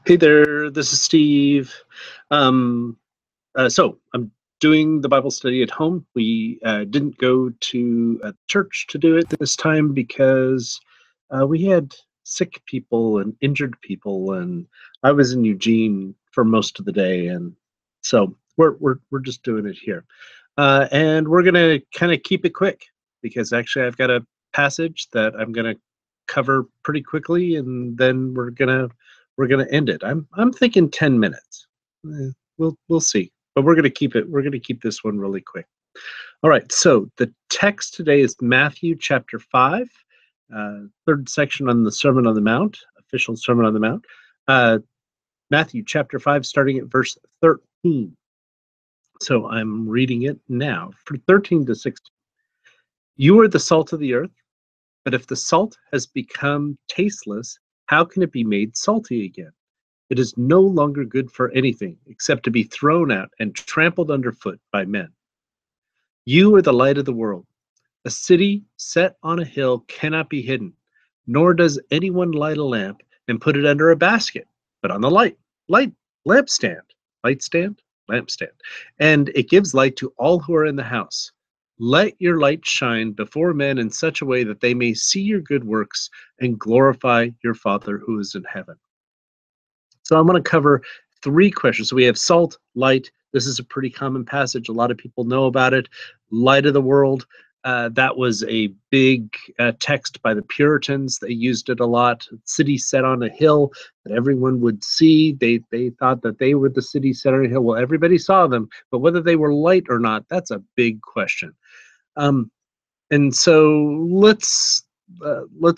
Hey there, this is Steve. Um, so I'm doing the Bible study at home. We didn't go to church to do it this time because we had sick people and injured people, and I was in Eugene for most of the day, and so we're just doing it here. And we're gonna kind of keep it quick because actually I've got a passage that I'm gonna cover pretty quickly, and then we're gonna end it. I'm thinking 10 minutes. We'll see, but we're gonna keep it. We're gonna keep this one really quick. All right. So the text today is Matthew chapter 5, third section on the Sermon on the Mount, official Sermon on the Mount. Matthew chapter 5, starting at verse 13. So I'm reading it now for 13 to 16. You are the salt of the earth, but if the salt has become tasteless, how can it be made salty again? It is no longer good for anything except to be thrown out and trampled underfoot by men. You are the light of the world. A city set on a hill cannot be hidden, nor does anyone light a lamp and put it under a basket, but on the light lampstand, light stand, lampstand, and it gives light to all who are in the house. Let your light shine before men in such a way that they may see your good works and glorify your Father who is in heaven. So I'm going to cover three questions. So we have salt, light. This is a pretty common passage. A lot of people know about it. Light of the world. That was a big text by the Puritans. They used it a lot. City set on a hill that everyone would see. They thought that they were the city set on a hill. Well, everybody saw them, but whether they were light or not, that's a big question. Um, and so let's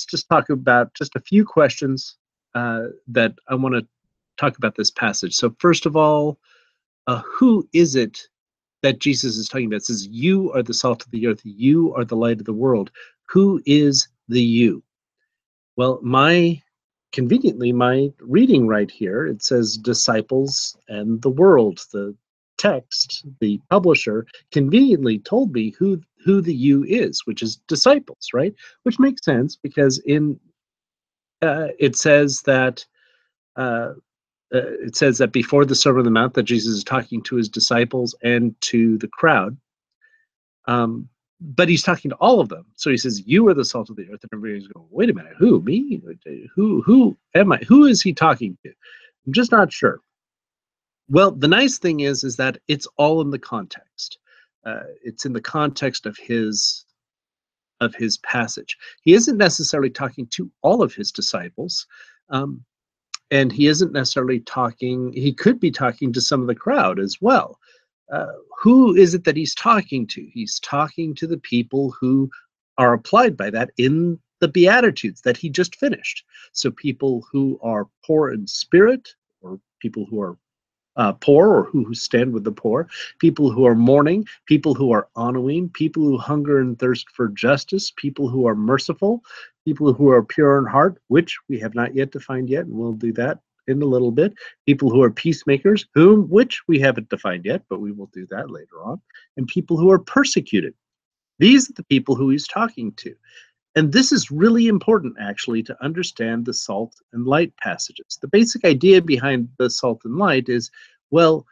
just talk about just a few questions that I want to talk about this passage. So first of all, who is it that Jesus is talking about? It says, "You are the salt of the earth. You are the light of the world." Who is the you? Well, conveniently, my reading right here, it says disciples and the world. The text, the publisher, conveniently told me who the you is, which is disciples, right? Which makes sense because it says that uh, it says that before the Sermon on the Mount that Jesus is talking to his disciples and to the crowd. But he's talking to all of them. So he says, "You are the salt of the earth," and everybody's going, "Wait a minute, who? Me? Who am I? Who is he talking to?" I'm just not sure. Well, the nice thing is that it's all in the context. It's in the context of his passage. He isn't necessarily talking to all of his disciples. Um, and he isn't necessarily talking, he could be talking to some of the crowd as well. Who is it that he's talking to? He's talking to the people who are applied by that in the Beatitudes that he just finished. So people who are poor in spirit, or people who are poor, or who stand with the poor, people who are mourning, people who are honoring, people who hunger and thirst for justice, people who are merciful, people who are pure in heart, which we have not yet defined yet, and we'll do that in a little bit. People who are peacemakers, which we haven't defined yet, but we will do that later on, and people who are persecuted. These are the people who he's talking to. And this is really important, actually, to understand the salt and light passages. The basic idea behind the salt and light is, well,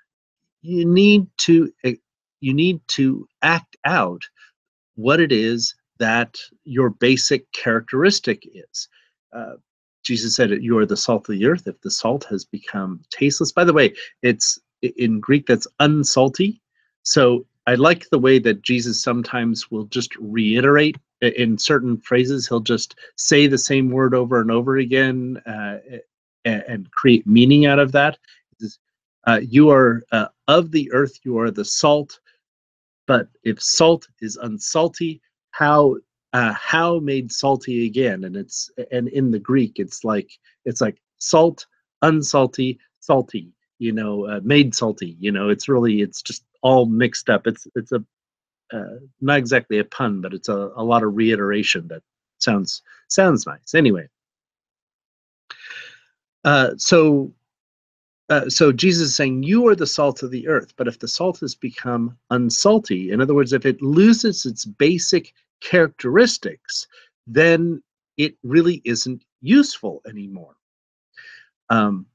you need to you need to act out what it is that your basic characteristic is. Uh, Jesus said, "You are the salt of the earth." If the salt has become tasteless, by the way, it's in Greek that's unsalty. So I like the way that Jesus sometimes will just reiterate in certain phrases. He'll just say the same word over and over again and create meaning out of that. You are of the earth. You are the salt. But if salt is unsalty, how made salty again? And in the Greek, it's like salt, unsalty, salty. Made salty. It's just all mixed up. It's a not exactly a pun, but it's a lot of reiteration that sounds nice. Anyway, uh, so so Jesus is saying, "You are the salt of the earth." But if the salt has become unsalty, in other words, if it loses its basic characteristics, then it really isn't useful anymore. Um,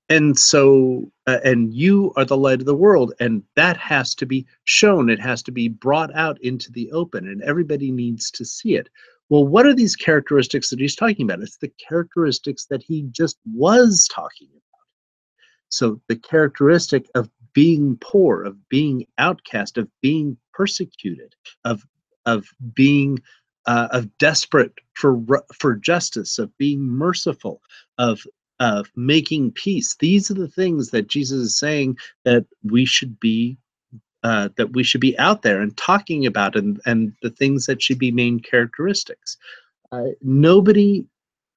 And so, and you are the light of the world, and that has to be shown. It has to be brought out into the open, and everybody needs to see it. Well, what are these characteristics that he's talking about? It's the characteristics that he just was talking about. So the characteristic of being poor, of being outcast, of being persecuted, of being of desperate for justice, of being merciful, of making peace. These are the things that Jesus is saying that we should be out there and talking about, and the things that should be main characteristics. Nobody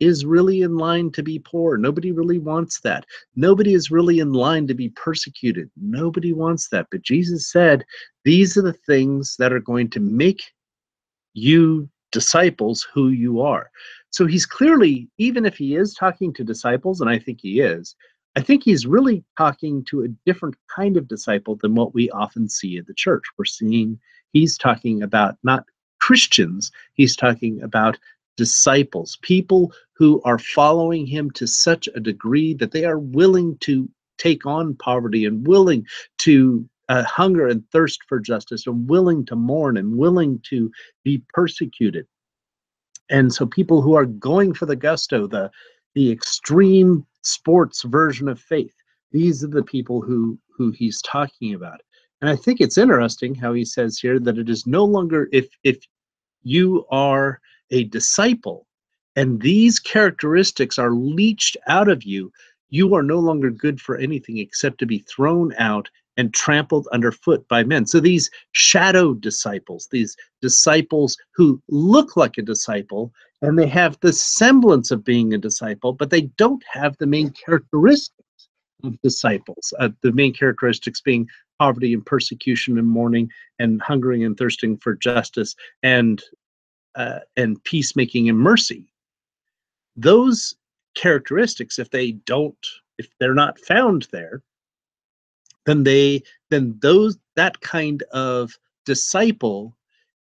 is really in line to be poor. Nobody really wants that. Nobody is really in line to be persecuted. Nobody wants that. But Jesus said, these are the things that are going to make you disciples who you are. So he's clearly, even if he is talking to disciples, and I think he is, I think he's really talking to a different kind of disciple than what we often see in the church. He's talking about not Christians, he's talking about disciples, people who are following him to such a degree that they are willing to take on poverty and willing to hunger and thirst for justice, and willing to mourn and willing to be persecuted. And so people who are going for the gusto, the extreme sports version of faith, these are the people who he's talking about. And I think it's interesting how he says here that it is no longer, if you are a disciple and these characteristics are leached out of you, you are no longer good for anything except to be thrown out and trampled underfoot by men. So these shadow disciples, these disciples who look like a disciple and they have the semblance of being a disciple, but they don't have the main characteristics of disciples. The main characteristics being poverty and persecution and mourning and hungering and thirsting for justice and peacemaking and mercy. Those characteristics, if they're not found there, then that kind of disciple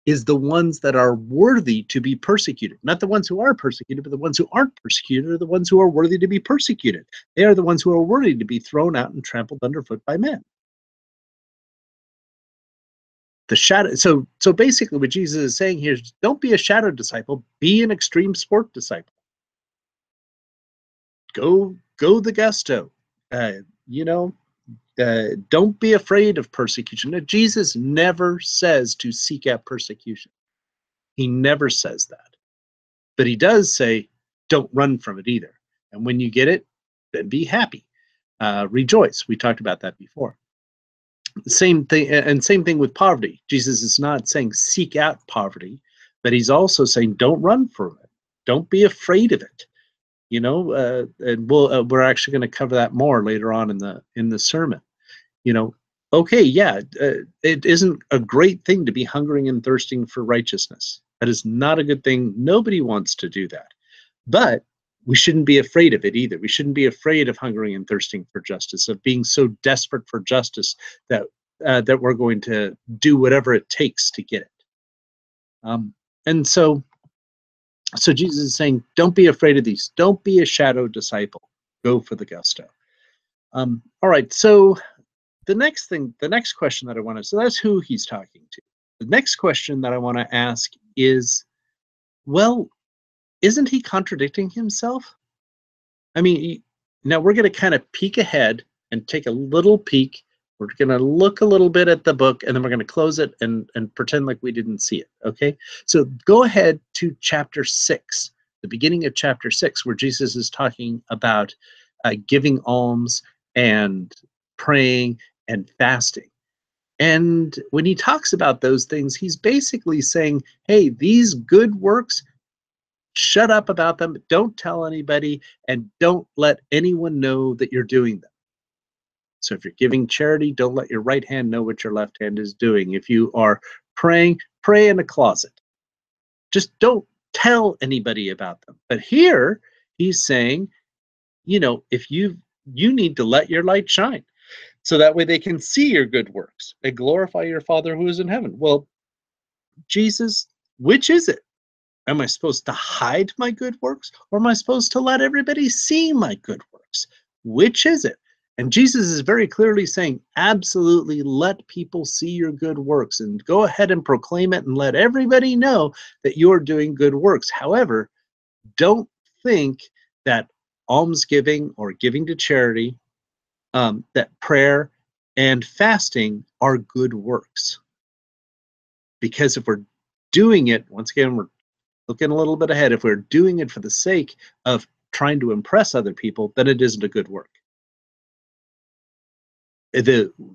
is the ones that are worthy to be persecuted. Not the ones who are persecuted, but the ones who aren't persecuted are the ones who are worthy to be persecuted. They are the ones who are worthy to be thrown out and trampled underfoot by men. The shadow. So basically, what Jesus is saying here is, don't be a shadow disciple. Be an extreme sport disciple. Go the gusto. You know, don't be afraid of persecution. Now, Jesus never says to seek out persecution. He never says that. But he does say, don't run from it either. And when you get it, then be happy. Rejoice. We talked about that before. Same thing, and same thing with poverty. Jesus is not saying seek out poverty, but he's also saying don't run from it. Don't be afraid of it. You know, and we're actually going to cover that more later on in the sermon. You know, okay, yeah, it isn't a great thing to be hungering and thirsting for righteousness. That is not a good thing. Nobody wants to do that. But we shouldn't be afraid of it either. We shouldn't be afraid of hungering and thirsting for justice, of being so desperate for justice that that we're going to do whatever it takes to get it. And so Jesus is saying, don't be afraid of these. Don't be a shadow disciple. Go for the gusto. All right, so the next question that I want to, so that's who he's talking to. The next question that I want to ask is, well, isn't he contradicting himself? I mean, now we're going to kind of peek ahead and take a little peek. We're going to look a little bit at the book, and then we're going to close it and pretend like we didn't see it, okay? So go ahead to chapter 6, the beginning of chapter 6, where Jesus is talking about giving alms and praying and fasting. And when he talks about those things, he's basically saying, hey, these good works, shut up about them, don't tell anybody, and don't let anyone know that you're doing them. So if you're giving charity, don't let your right hand know what your left hand is doing. If you are praying, pray in a closet. Just don't tell anybody about them. But here he's saying, you know, if you need to let your light shine, so that way they can see your good works and glorify your Father who is in heaven. Well, Jesus, which is it? Am I supposed to hide my good works, or am I supposed to let everybody see my good works? which is it? And Jesus is very clearly saying, absolutely let people see your good works and go ahead and proclaim it and let everybody know that you're doing good works. However, don't think that almsgiving or giving to charity, that prayer and fasting are good works. Because if we're doing it, once again, we're looking a little bit ahead. If we're doing it for the sake of trying to impress other people, then it isn't a good work.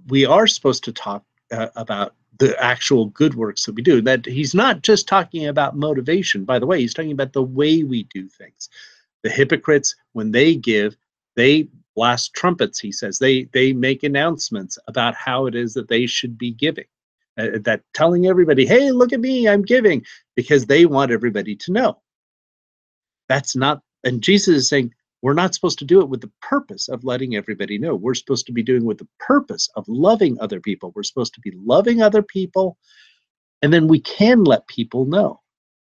We are supposed to talk about the actual good works that we do. That he's not just talking about motivation. By the way, he's talking about the way we do things. The hypocrites, when they give, they blast trumpets. He says they make announcements about how it is that they should be giving. That telling everybody, hey, look at me, I'm giving, because they want everybody to know. That's not, and Jesus is saying, we're not supposed to do it with the purpose of letting everybody know. We're supposed to be doing it with the purpose of loving other people. We're supposed to be loving other people, and then we can let people know.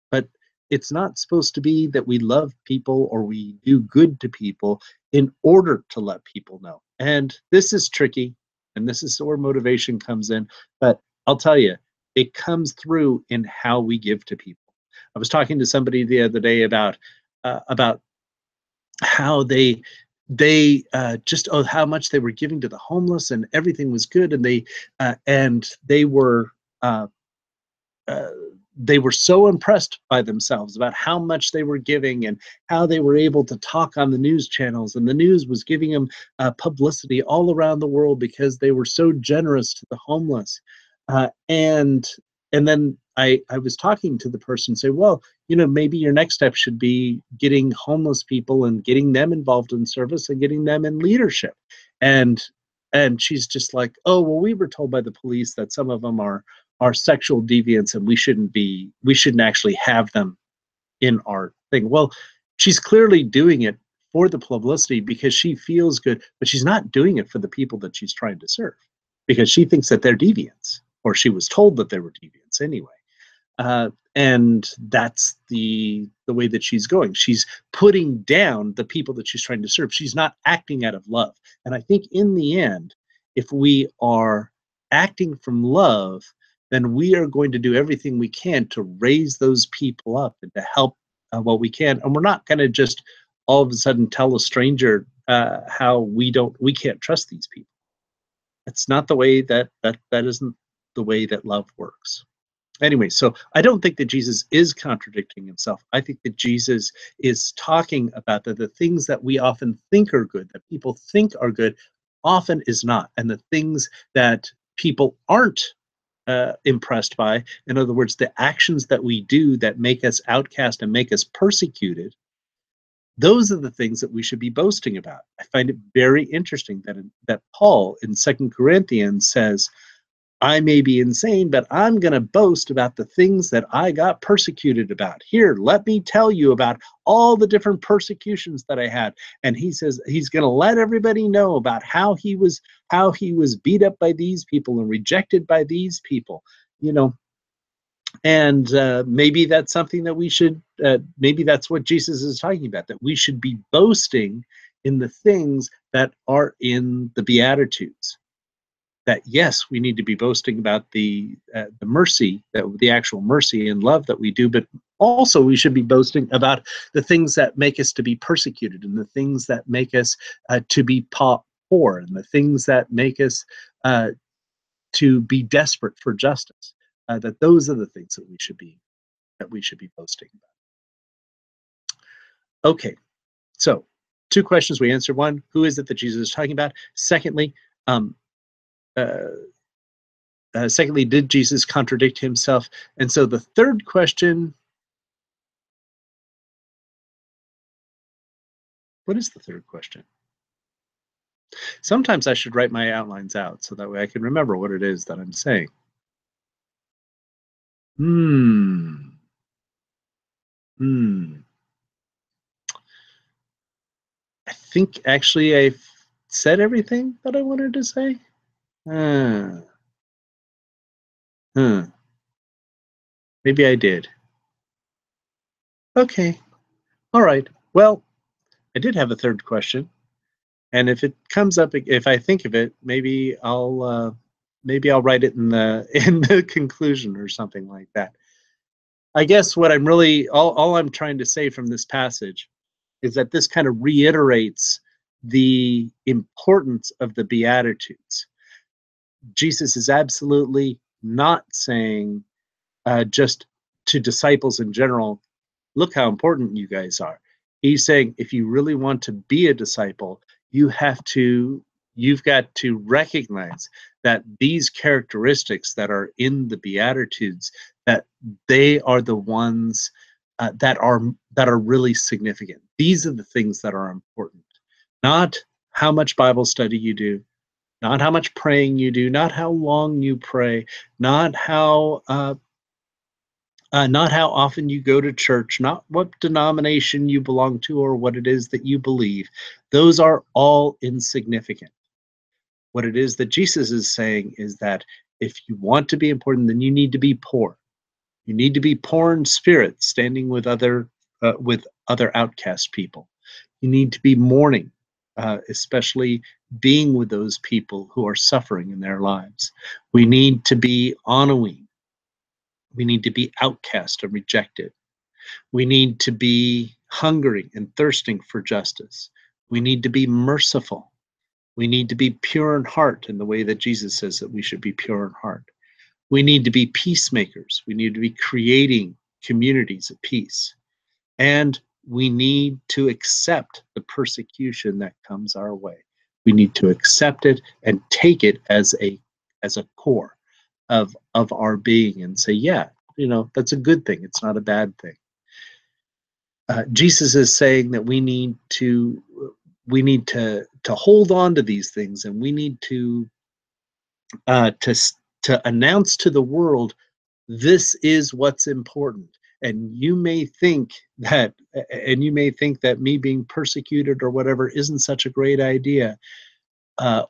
But it's not supposed to be that we love people or we do good to people in order to let people know. And this is tricky, and this is where motivation comes in. But I'll tell you, it comes through in how we give to people. I was talking to somebody the other day about how they just how much they were giving to the homeless and everything was good, and uh, uh, they were so impressed by themselves about how much they were giving and how they were able to talk on the news channels, and the news was giving them publicity all around the world because they were so generous to the homeless. And then I was talking to the person, say, well, maybe your next step should be getting homeless people and getting them involved in service and getting them in leadership. And she's just like, oh, well, we were told by the police that some of them are sexual deviants and we shouldn't actually have them in our thing. Well, she's clearly doing it for the publicity because she feels good, but she's not doing it for the people that she's trying to serve, because she thinks that they're deviants, or she was told that they were deviants anyway. And that's the way that she's going. She's putting down the people that she's trying to serve. She's not acting out of love. And I think in the end, if we are acting from love, then we are going to do everything we can to raise those people up and to help what we can. And we're not going to just all of a sudden tell a stranger how we can't trust these people. It's not the way that isn't the way that love works. Anyway, so I don't think that Jesus is contradicting himself. I think that Jesus is talking about the things that we often think are good, that people think are good, often is not. And the things that people aren't impressed by, in other words, the actions that we do that make us outcast and make us persecuted, those are the things that we should be boasting about. I find it very interesting that Paul in 2 Corinthians says, I may be insane, but I'm going to boast about the things that I got persecuted about. Here, let me tell you about all the different persecutions that I had. And he says he's going to let everybody know about how he was beat up by these people and rejected by these people. And maybe that's something that we should, maybe that's what Jesus is talking about, that we should be boasting in the things that are in the Beatitudes. That yes, we need to be boasting about the mercy, the actual mercy and love that we do, but also we should be boasting about the things that make us to be persecuted, and the things that make us to be poor, and the things that make us to be desperate for justice. That those are the things that we should be boasting about. Okay, so 2 questions we answered. One, who is it that Jesus is talking about? Secondly, did Jesus contradict himself? And so the third question, what is the third question? Sometimes I should write my outlines out so that way I can remember what it is that I'm saying. I think actually I've said everything that I wanted to say. Maybe I did. Okay. All right. Well, I did have a third question. And if it comes up, if I think of it, maybe I'll write it in the in the conclusion or something like that. I guess what I'm really all I'm trying to say from this passage is that this kind of reiterates the importance of the Beatitudes. Jesus is absolutely not saying just to disciples in general, look how important you guys are. He's saying if you really want to be a disciple, you've got to recognize that these characteristics that are in the Beatitudes, that they are the ones that are really significant. These are the things that are important, not how much Bible study you do, not how much praying you do, not how long you pray, not not how often you go to church, not what denomination you belong to or what it is that you believe. Those are all insignificant. What it is that Jesus is saying is that if you want to be important, then you need to be poor. You need to be poor in spirit, standing with other outcast people. You need to be mourning, especially being with those people who are suffering in their lives. We need to be honoring. We need to be outcast and rejected. We need to be hungering and thirsting for justice. We need to be merciful. We need to be pure in heart in the way that Jesus says that we should be pure in heart. We need to be peacemakers. We need to be creating communities of peace. And we need to accept the persecution that comes our way. We need to accept it and take it as a core of our being and say, yeah, that's a good thing. It's not a bad thing. Jesus is saying that we need to hold on to these things, and we need to announce to the world, this is what's important. And you may think that me being persecuted or whatever isn't such a great idea,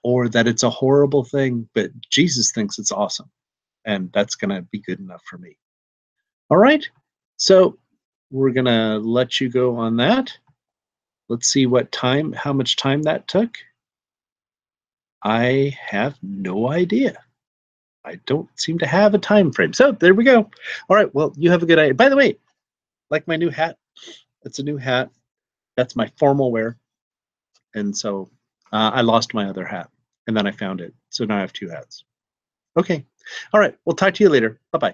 or that it's a horrible thing, but Jesus thinks it's awesome, and that's going to be good enough for me. All right, so we're going to let you go on that. Let's see how much time that took. I have no idea. I don't seem to have a time frame. So there we go. All right, well, you have a good idea. By the way, like my new hat, it's a new hat. That's my formal wear. And so I lost my other hat, and then I found it. So now I have two hats. Okay. All right, we'll talk to you later. Bye-bye.